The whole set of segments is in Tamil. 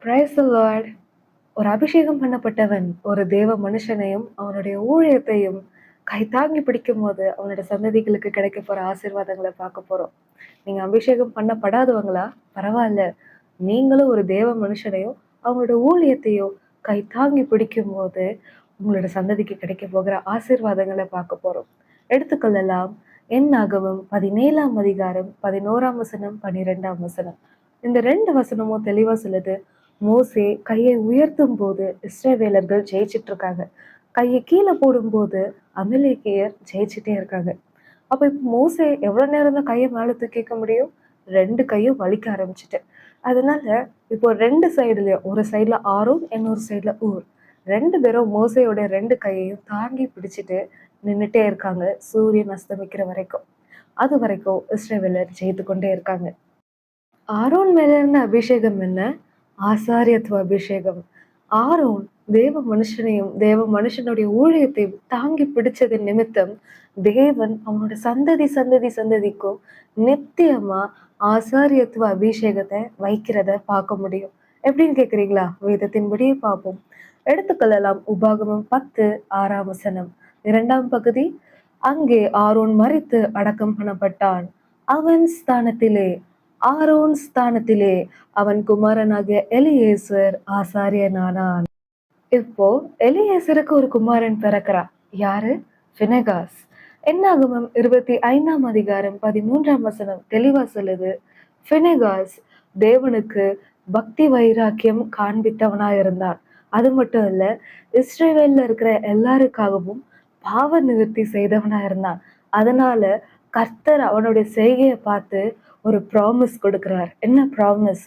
Praise the Lord. ஒரு அபிஷேகம் பண்ணப்பட்டவன் ஒரு தேவ மனுஷனையும் அவனுடைய ஊழியத்தையும் கைத்தாங்கி பிடிக்கும்போது அவனோட சந்ததிகளுக்கு கிடைக்க போற ஆசீர்வாதங்களை பார்க்க போறோம். நீங்க அபிஷேகம் பண்ணப்படாதவங்களா? பரவாயில்ல. நீங்களும் ஒரு தேவ மனுஷனையும் அவங்களோட ஊழியத்தையும் கைத்தாங்கி பிடிக்கும்போது உங்களோட சந்ததிக்கு கிடைக்க போகிற ஆசீர்வாதங்களை பார்க்க போறோம். எடுத்துக்கொள்ளலாம். என்னாகமம் 17ஆம் அதிகாரம் 11ஆம் வசனம் 12ஆம் வசனம். இந்த 2 வசனமும் தெளிவா சொல்லுது. மோசே கையை உயர்த்தும் போது இஸ்ரவேலர்கள் ஜெயிச்சிட்டு இருக்காங்க. கையை கீழே போடும்போது அமலேக்கியர் ஜெயிச்சுட்டே இருக்காங்க. அப்ப இப்ப மோசே எவ்வளவு நேரம் தான் கையை மேல தூக்கிக்க முடியும்? 2 கையும் வலிக்க ஆரம்பிச்சுட்டு. அதனால இப்போ 2 சைடுலயும், ஒரு சைடுல ஆரோன், இன்னொரு சைடுல ஊர், 2 பேரும் மோசையோட 2 கையையும் தாங்கி பிடிச்சிட்டு நின்னுட்டே இருக்காங்க சூரியன் அஸ்தமிக்கிற வரைக்கும். அது வரைக்கும் இஸ்ரவேலர் ஜெயித்து கொண்டே இருக்காங்க. ஆரோன் மேல இருந்த அபிஷேகம் என்ன? ஆசாரியத்துவ அபிஷேகம். ஆரோன் தேவ மனுஷனையும் தேவ மனுஷனுடைய ஊழியத்தையும் தாங்கி பிடிச்சதன் நிமித்தம் தேவன் அவனோட சந்ததி சந்ததி சந்ததிக்கும் நித்தியமா ஆசாரியத்துவ அபிஷேகத்தை வைக்கிறத பார்க்க முடியும். எப்படின்னு கேக்குறீங்களா? வேதத்தின்படியே பார்ப்போம். எடுத்துக்கொள்ளலாம். உபாகமம் 10:6ஆம் வசனம் 2ஆம் பகுதி. அங்கே ஆரோன் மரித்து அடக்கம் பண்ணப்பட்டான். அவன் ஸ்தானத்திலே ஆரோன் ஸ்தானத்திலே அவன் குமாரனாகிய எலியேசர் ஆசாரியனானான். இப்போ எலியேசருக்கு ஒரு குமாரன் பிறக்கிறான். யாரு? பினெகாஸ். என்னாகமம் 25ஆம் அதிகாரம் 13ஆம் வசனம் தெளிவா சொல்லுது. பினெகாஸ் தேவனுக்கு பக்தி வைராக்கியம் காண்பித்தவனா இருந்தான். அது மட்டும் இல்ல, இஸ்ரவேல்ல இருக்கிற எல்லாருக்காகவும் பாவ நிவர்த்தி செய்தவனா இருந்தான். அதனால கர்த்தர் அவனுடைய செய்கையை பார்த்து ஒரு ப்ராமிஸ் கொடுக்கிறார். என்ன ப்ராமிஸ்?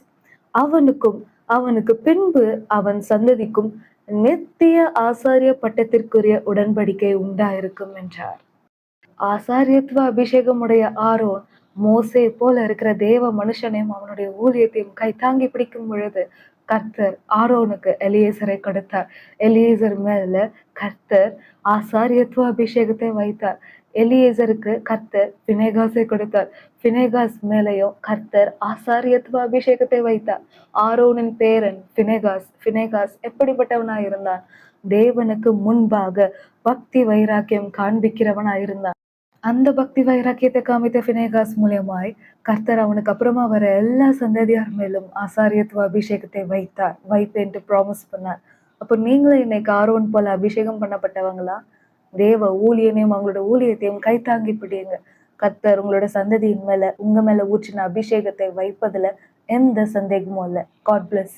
அவனுக்கும் அவனுக்கு பின்பு அவன் சந்ததிக்கும் நித்திய ஆசாரிய பட்டத்திற்குரிய உடன்படிக்கை உண்டாயிருக்கும் என்றார். ஆசாரியத்துவ அபிஷேகம் உடைய ஆரோன் மோசே போல இருக்கிற தேவ மனுஷனையும் அவனுடைய ஊழியத்தையும் கைத்தாங்கி பிடிக்கும் பொழுது கர்த்தர் ஆரோனுக்கு எலியேசரை கொடுத்தார். எலியேசர் மேல கர்த்தர் ஆசாரியத்துவ அபிஷேகத்தை வைத்தார். எலியேசருக்கு கர்த்தர் பினெகாஸை கொடுத்தார். பினெகாஸ் மேலையும் கர்த்தர் ஆசாரியத்துவ அபிஷேகத்தை வைத்தார். ஆரோனின் பேரன் பினெகாஸ். பினெகாஸ் எப்படிப்பட்டவனா இருந்தான்? தேவனுக்கு முன்பாக பக்தி வைராக்கியம் காண்பிக்கிறவனா இருந்தான். அந்த பக்தி வைராக்கியத்தை காமித்த பினெகாஸ் மூலியமாய் கர்த்தர் அவனுக்கு அப்புறமா வர எல்லா சந்ததியார் மேலும் ஆசாரியத்துவ அபிஷேகத்தை வைப்பேன்ட்டு ப்ராமிஸ் பண்ணார். அப்போ நீங்களும் இன்னைக்கு ஆரோன் போல அபிஷேகம் பண்ணப்பட்டவங்களா? தேவ ஊழியனையும் அவங்களோட ஊழியத்தையும் கைத்தாங்கி பிடிங்க. கர்த்தர் உங்களோட சந்ததியின் மேல உங்க மேல ஊற்றின அபிஷேகத்தை வைப்பதுல எந்த சந்தேகமும் இல்லை. God bless you.